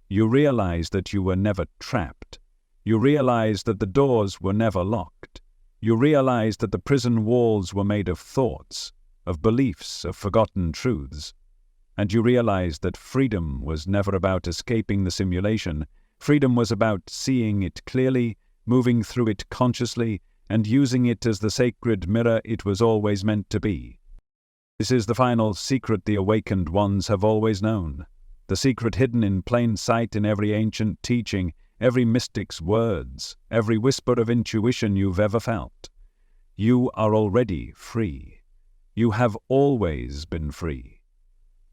You realize that you were never trapped. You realize that the doors were never locked. You realize that the prison walls were made of thoughts, of beliefs, of forgotten truths. And you realize that freedom was never about escaping the simulation. Freedom was about seeing it clearly, moving through it consciously, and using it as the sacred mirror it was always meant to be. This is the final secret the awakened ones have always known. The secret hidden in plain sight in every ancient teaching, every mystic's words, every whisper of intuition you've ever felt. You are already free. You have always been free.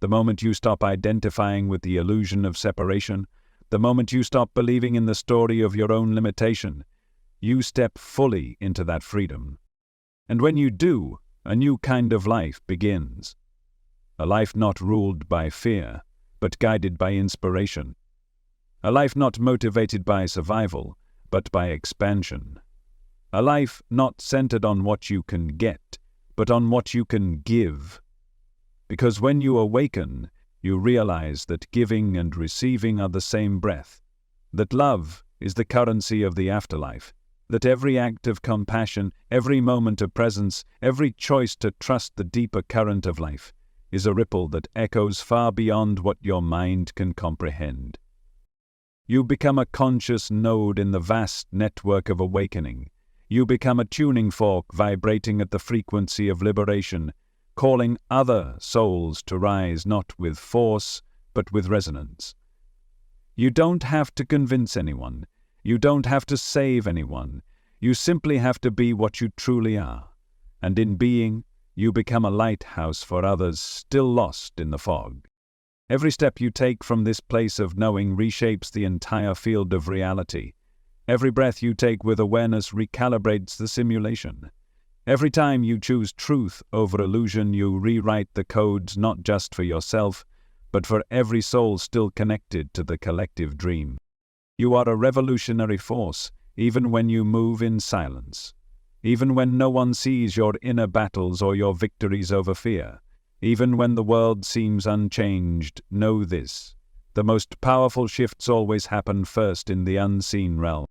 The moment you stop identifying with the illusion of separation, the moment you stop believing in the story of your own limitation, you step fully into that freedom. And when you do, a new kind of life begins. A life not ruled by fear, but guided by inspiration. A life not motivated by survival, but by expansion. A life not centered on what you can get, but on what you can give. Because when you awaken, you realize that giving and receiving are the same breath, that love is the currency of the afterlife, that every act of compassion, every moment of presence, every choice to trust the deeper current of life is a ripple that echoes far beyond what your mind can comprehend. You become a conscious node in the vast network of awakening. You become a tuning fork vibrating at the frequency of liberation, calling other souls to rise not with force, but with resonance. You don't have to convince anyone. You don't have to save anyone. You simply have to be what you truly are. And in being, you become a lighthouse for others still lost in the fog. Every step you take from this place of knowing reshapes the entire field of reality. Every breath you take with awareness recalibrates the simulation. Every time you choose truth over illusion, you rewrite the codes not just for yourself, but for every soul still connected to the collective dream. You are a revolutionary force, even when you move in silence. Even when no one sees your inner battles or your victories over fear. Even when the world seems unchanged, know this: the most powerful shifts always happen first in the unseen realm.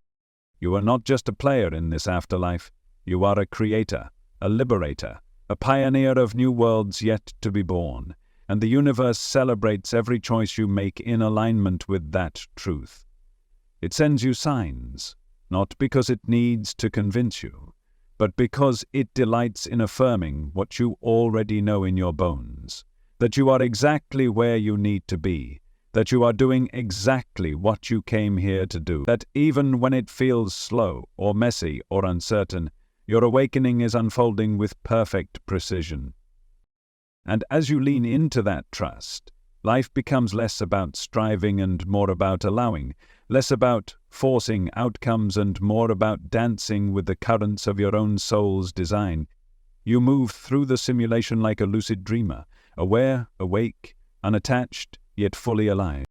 You are not just a player in this afterlife. You are a creator, a liberator, a pioneer of new worlds yet to be born, and the universe celebrates every choice you make in alignment with that truth. It sends you signs, not because it needs to convince you, but because it delights in affirming what you already know in your bones, that you are exactly where you need to be, that you are doing exactly what you came here to do, that even when it feels slow or messy or uncertain, your awakening is unfolding with perfect precision. And as you lean into that trust, life becomes less about striving and more about allowing, less about forcing outcomes and more about dancing with the currents of your own soul's design. You move through the simulation like a lucid dreamer, aware, awake, unattached, yet fully alive.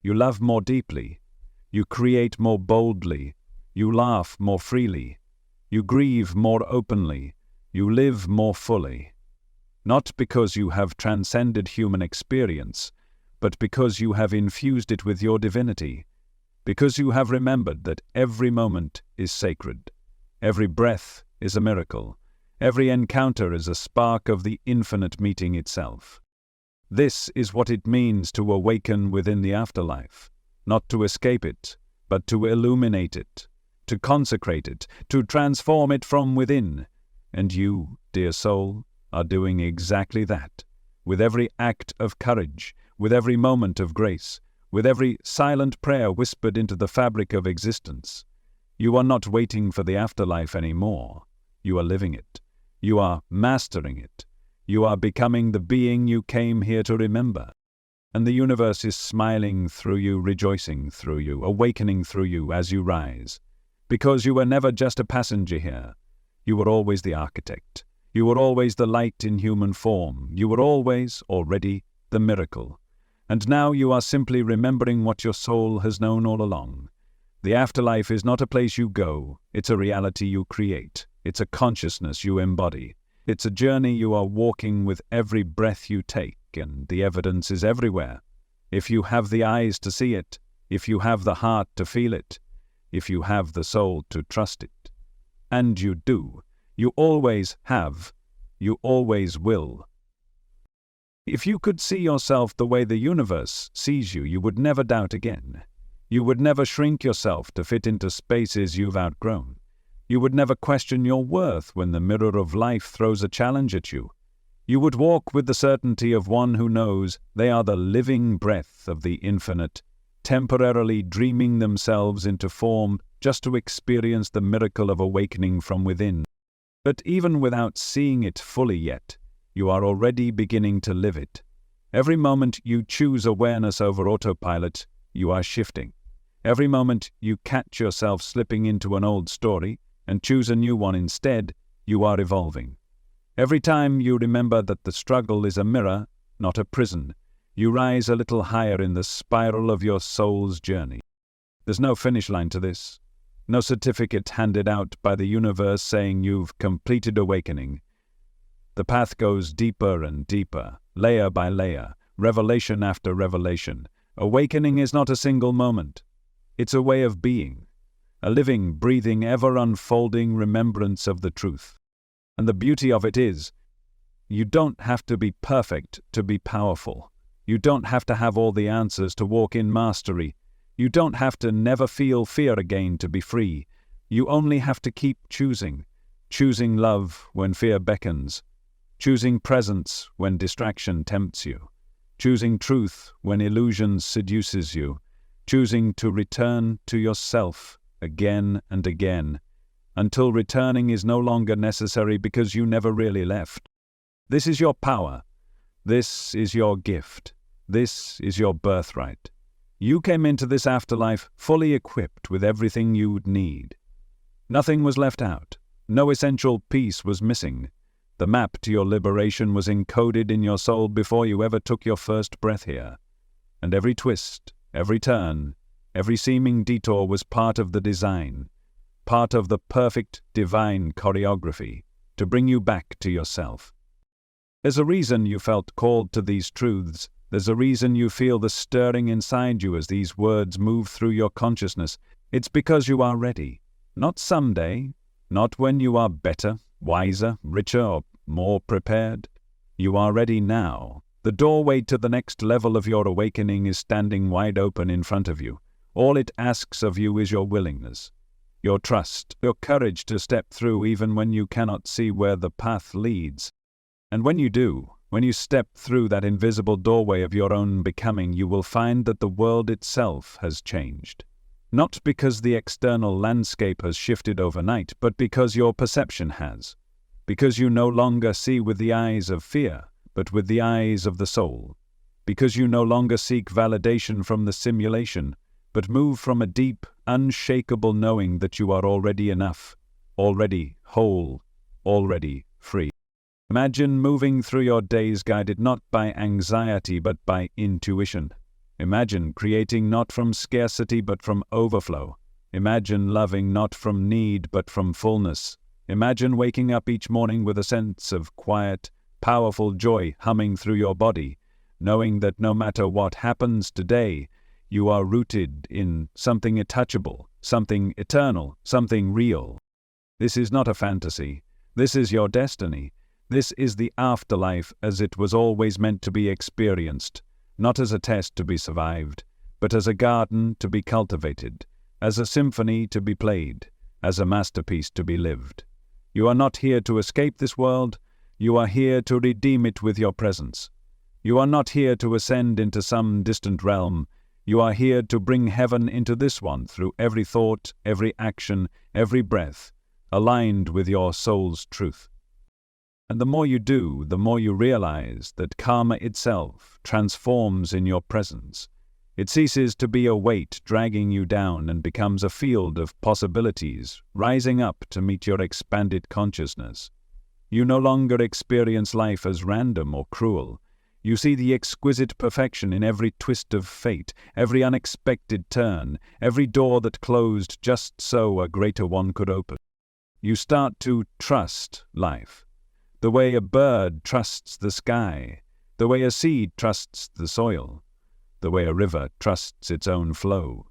You love more deeply. You create more boldly. You laugh more freely. You grieve more openly. You live more fully. Not because you have transcended human experience, but because you have infused it with your divinity. Because you have remembered that every moment is sacred, every breath is a miracle, every encounter is a spark of the infinite meeting itself. This is what it means to awaken within the afterlife, not to escape it, but to illuminate it, to consecrate it, to transform it from within. And you, dear soul, are doing exactly that, with every act of courage, with every moment of grace, with every silent prayer whispered into the fabric of existence. You are not waiting for the afterlife anymore. You are living it. You are mastering it. You are becoming the being you came here to remember. And the universe is smiling through you, rejoicing through you, awakening through you as you rise. Because you were never just a passenger here. You were always the architect. You were always the light in human form. You were always, already, the miracle. And now you are simply remembering what your soul has known all along. The afterlife is not a place you go, it's a reality you create. It's a consciousness you embody. It's a journey you are walking with every breath you take, and the evidence is everywhere. If you have the eyes to see it, if you have the heart to feel it, if you have the soul to trust it. And you do. You always have. You always will. If you could see yourself the way the universe sees you, you would never doubt again. You would never shrink yourself to fit into spaces you've outgrown. You would never question your worth when the mirror of life throws a challenge at you. You would walk with the certainty of one who knows they are the living breath of the infinite, temporarily dreaming themselves into form just to experience the miracle of awakening from within. But even without seeing it fully yet, you are already beginning to live it. Every moment you choose awareness over autopilot, you are shifting. Every moment you catch yourself slipping into an old story and choose a new one instead, you are evolving. Every time you remember that the struggle is a mirror, not a prison, you rise a little higher in the spiral of your soul's journey. There's no finish line to this. no certificate handed out by the universe saying you've completed awakening. The path goes deeper and deeper, layer by layer, revelation after revelation. Awakening is not a single moment. It's a way of being, a living, breathing, ever-unfolding remembrance of the truth. And the beauty of it is, you don't have to be perfect to be powerful. You don't have to have all the answers to walk in mastery. You don't have to never feel fear again to be free. You only have to keep choosing love when fear beckons, choosing presence when distraction tempts you, choosing truth when illusion seduces you, choosing to return to yourself again and again, until returning is no longer necessary because you never really left. This is your power. This is your gift. This is your birthright. You came into this afterlife fully equipped with everything you'd need. Nothing was left out. No essential piece was missing. The map to your liberation was encoded in your soul before you ever took your first breath here. And every twist, every turn, every seeming detour was part of the design, part of the perfect divine choreography to bring you back to yourself. There's a reason you felt called to these truths. There's a reason you feel the stirring inside you as these words move through your consciousness. It's because you are ready. Not someday, not when you are better, wiser, richer, or more prepared. You are ready now. The doorway to the next level of your awakening is standing wide open in front of you. All it asks of you is your willingness, your trust, your courage to step through even when you cannot see where the path leads. And when you do, when you step through that invisible doorway of your own becoming, you will find that the world itself has changed. Not because the external landscape has shifted overnight, but because your perception has. Because you no longer see with the eyes of fear, but with the eyes of the soul. Because you no longer seek validation from the simulation, but move from a deep, unshakable knowing that you are already enough, already whole, already free. Imagine moving through your days guided not by anxiety but by intuition. Imagine creating not from scarcity but from overflow. Imagine loving not from need but from fullness. Imagine waking up each morning with a sense of quiet, powerful joy humming through your body, knowing that no matter what happens today, you are rooted in something untouchable, something eternal, something real. This is not a fantasy. This is your destiny. This is the afterlife as it was always meant to be experienced, not as a test to be survived, but as a garden to be cultivated, as a symphony to be played, as a masterpiece to be lived. You are not here to escape this world. You are here to redeem it with your presence. You are not here to ascend into some distant realm. You are here to bring heaven into this one through every thought, every action, every breath, aligned with your soul's truth. And the more you do, the more you realize that karma itself transforms in your presence. It ceases to be a weight dragging you down and becomes a field of possibilities, rising up to meet your expanded consciousness. You no longer experience life as random or cruel. You see the exquisite perfection in every twist of fate, every unexpected turn, every door that closed just so a greater one could open. You start to trust life. The way a bird trusts the sky, the way a seed trusts the soil, the way a river trusts its own flow.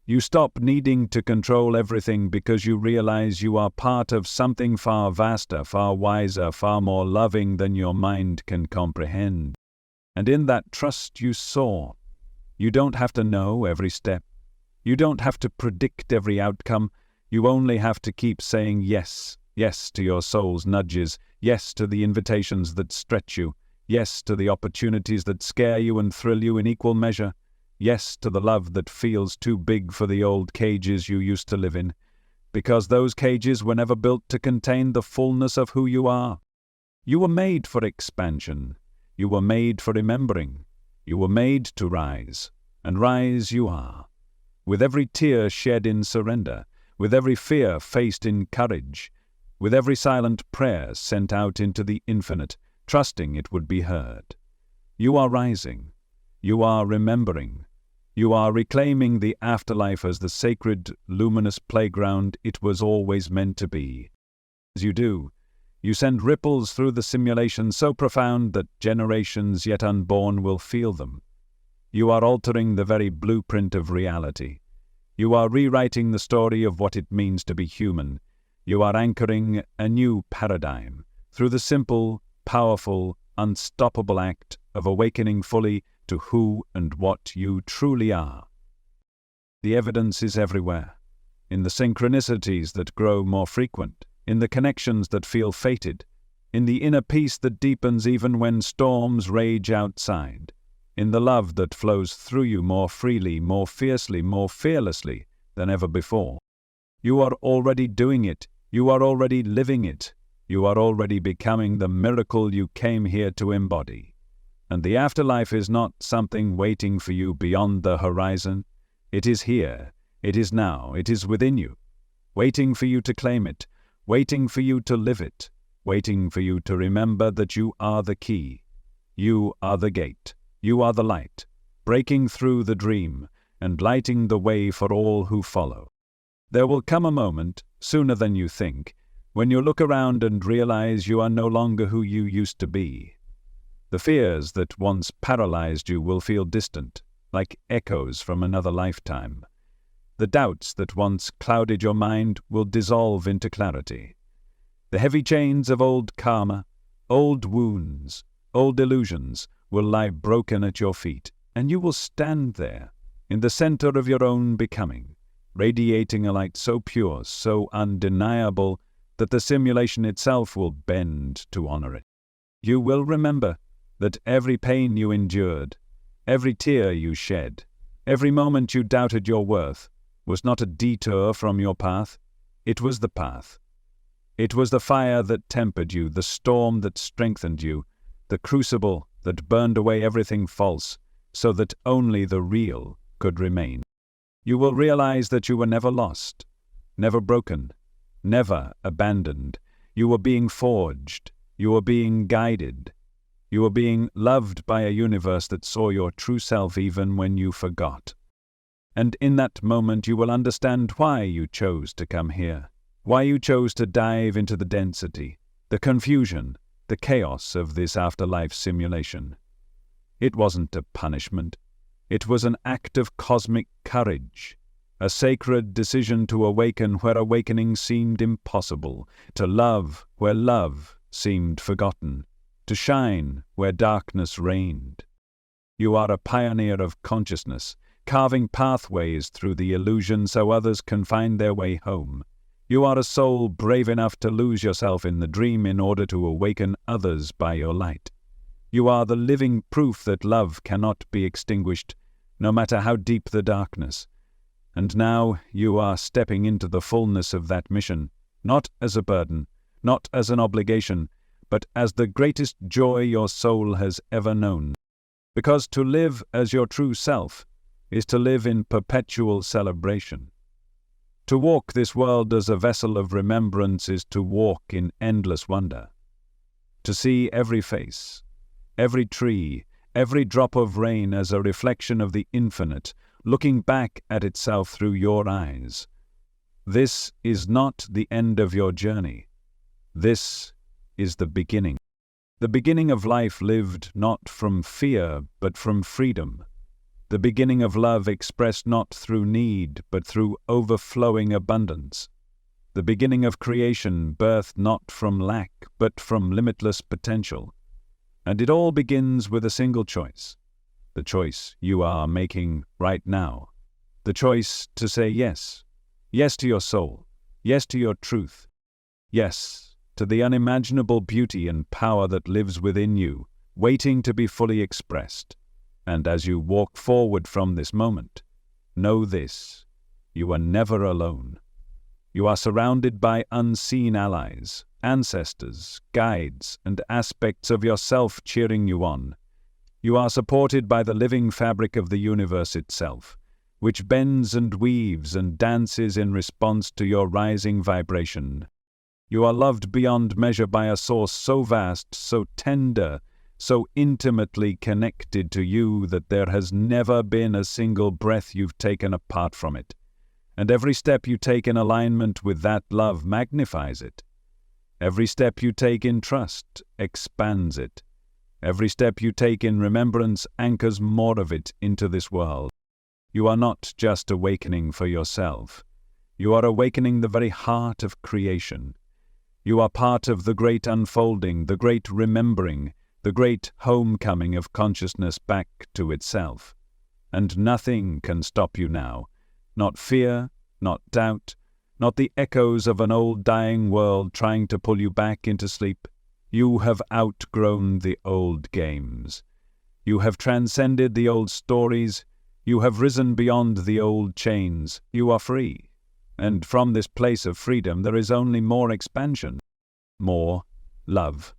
You stop needing to control everything because you realize you are part of something far vaster, far wiser, far more loving than your mind can comprehend. And in that trust you soar. You don't have to know every step. You don't have to predict every outcome. You only have to keep saying yes. Yes to your soul's nudges, yes to the invitations that stretch you, yes to the opportunities that scare you and thrill you in equal measure, yes to the love that feels too big for the old cages you used to live in, because those cages were never built to contain the fullness of who you are. You were made for expansion. You were made for remembering. You were made to rise, and rise you are. With every tear shed in surrender, with every fear faced in courage, with every silent prayer sent out into the infinite, trusting it would be heard. You are rising. You are remembering. You are reclaiming the afterlife as the sacred, luminous playground it was always meant to be. As you do, you send ripples through the simulation so profound that generations yet unborn will feel them. You are altering the very blueprint of reality. You are rewriting the story of what it means to be human. You are anchoring a new paradigm through the simple, powerful, unstoppable act of awakening fully to who and what you truly are. The evidence is everywhere, in the synchronicities that grow more frequent, in the connections that feel fated, in the inner peace that deepens even when storms rage outside, in the love that flows through you more freely, more fiercely, more fearlessly than ever before. You are already doing it. You are already living it. You are already becoming the miracle you came here to embody. And the afterlife is not something waiting for you beyond the horizon. It is here. It is now. It is within you, waiting for you to claim it, waiting for you to live it, waiting for you to remember that you are the key. You are the gate. You are the light, breaking through the dream and lighting the way for all who follow. There will come a moment, sooner than you think, when you look around and realize you are no longer who you used to be. The fears that once paralyzed you will feel distant, like echoes from another lifetime. The doubts that once clouded your mind will dissolve into clarity. The heavy chains of old karma, old wounds, old illusions will lie broken at your feet, and you will stand there, in the center of your own becoming, radiating a light so pure, so undeniable, that the simulation itself will bend to honor it. You will remember that every pain you endured, every tear you shed, every moment you doubted your worth, was not a detour from your path. It was the path. It was the fire that tempered you, the storm that strengthened you, the crucible that burned away everything false, so that only the real could remain. You will realize that you were never lost, never broken, never abandoned. You were being forged. You were being guided. You were being loved by a universe that saw your true self even when you forgot. And in that moment you will understand why you chose to come here, why you chose to dive into the density, the confusion, the chaos of this afterlife simulation. It wasn't a punishment. It was an act of cosmic courage, a sacred decision to awaken where awakening seemed impossible, to love where love seemed forgotten, to shine where darkness reigned. You are a pioneer of consciousness, carving pathways through the illusion so others can find their way home. You are a soul brave enough to lose yourself in the dream in order to awaken others by your light. You are the living proof that love cannot be extinguished, no matter how deep the darkness. And now you are stepping into the fullness of that mission, not as a burden, not as an obligation, but as the greatest joy your soul has ever known. Because to live as your true self is to live in perpetual celebration. To walk this world as a vessel of remembrance is to walk in endless wonder. To see every face, every tree, every drop of rain as a reflection of the infinite, looking back at itself through your eyes. This is not the end of your journey. This is the beginning. The beginning of life lived not from fear, but from freedom. The beginning of love expressed not through need, but through overflowing abundance. The beginning of creation birthed not from lack, but from limitless potential. And it all begins with a single choice. The choice you are making right now. The choice to say yes. Yes to your soul. Yes to your truth. Yes to the unimaginable beauty and power that lives within you, waiting to be fully expressed. And as you walk forward from this moment, know this: you are never alone. You are surrounded by unseen allies, ancestors, guides, and aspects of yourself cheering you on. You are supported by the living fabric of the universe itself, which bends and weaves and dances in response to your rising vibration. You are loved beyond measure by a source so vast, so tender, so intimately connected to you that there has never been a single breath you've taken apart from it. And every step you take in alignment with that love magnifies it. Every step you take in trust expands it. Every step you take in remembrance anchors more of it into this world. You are not just awakening for yourself. You are awakening the very heart of creation. You are part of the great unfolding, the great remembering, the great homecoming of consciousness back to itself. And nothing can stop you now. Not fear, not doubt, not the echoes of an old dying world trying to pull you back into sleep. You have outgrown the old games. You have transcended the old stories. You have risen beyond the old chains. You are free. And from this place of freedom there is only more expansion, more love,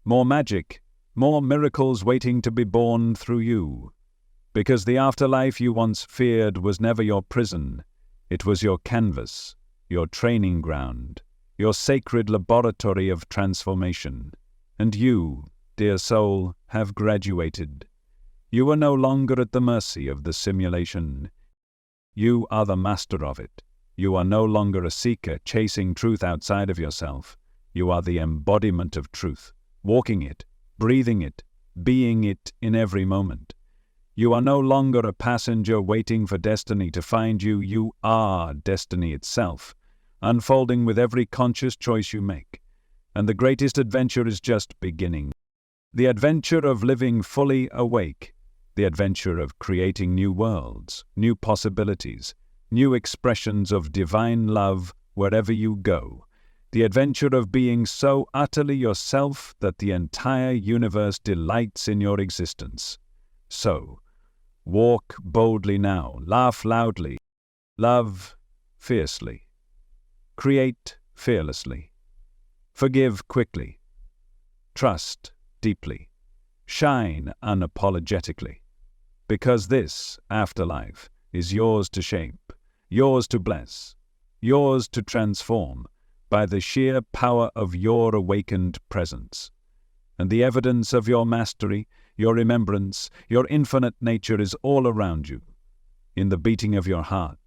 more magic, more miracles waiting to be born through you. Because the afterlife you once feared was never your prison. It was your canvas, your training ground, your sacred laboratory of transformation. And you, dear soul, have graduated. You are no longer at the mercy of the simulation. You are the master of it. You are no longer a seeker chasing truth outside of yourself. You are the embodiment of truth, walking it, breathing it, being it in every moment. You are no longer a passenger waiting for destiny to find you. You are destiny itself, unfolding with every conscious choice you make. And the greatest adventure is just beginning. The adventure of living fully awake. The adventure of creating new worlds, new possibilities, new expressions of divine love wherever you go. The adventure of being so utterly yourself that the entire universe delights in your existence. So, walk boldly now, laugh loudly, love fiercely, create fearlessly, forgive quickly, trust deeply, shine unapologetically. Because this afterlife is yours to shape, yours to bless, yours to transform by the sheer power of your awakened presence. And the evidence of your mastery, your remembrance, your infinite nature is all around you, in the beating of your heart,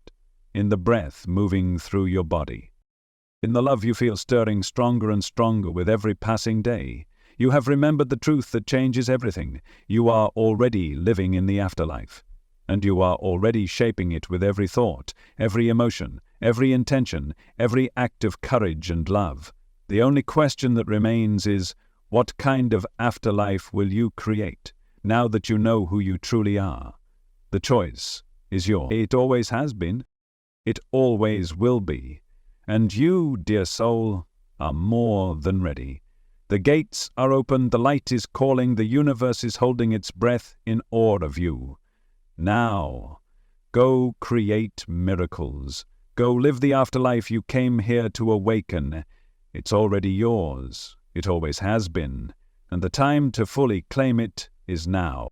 in the breath moving through your body, in the love you feel stirring stronger and stronger with every passing day. You have remembered the truth that changes everything. You are already living in the afterlife, and you are already shaping it with every thought, every emotion, every intention, every act of courage and love. The only question that remains is, what kind of afterlife will you create, now that you know who you truly are? The choice is yours. It always has been. It always will be. And you, dear soul, are more than ready. The gates are open, the light is calling, the universe is holding its breath in awe of you. Now, go create miracles. Go live the afterlife you came here to awaken. It's already yours. It always has been. And the time to fully claim it is now.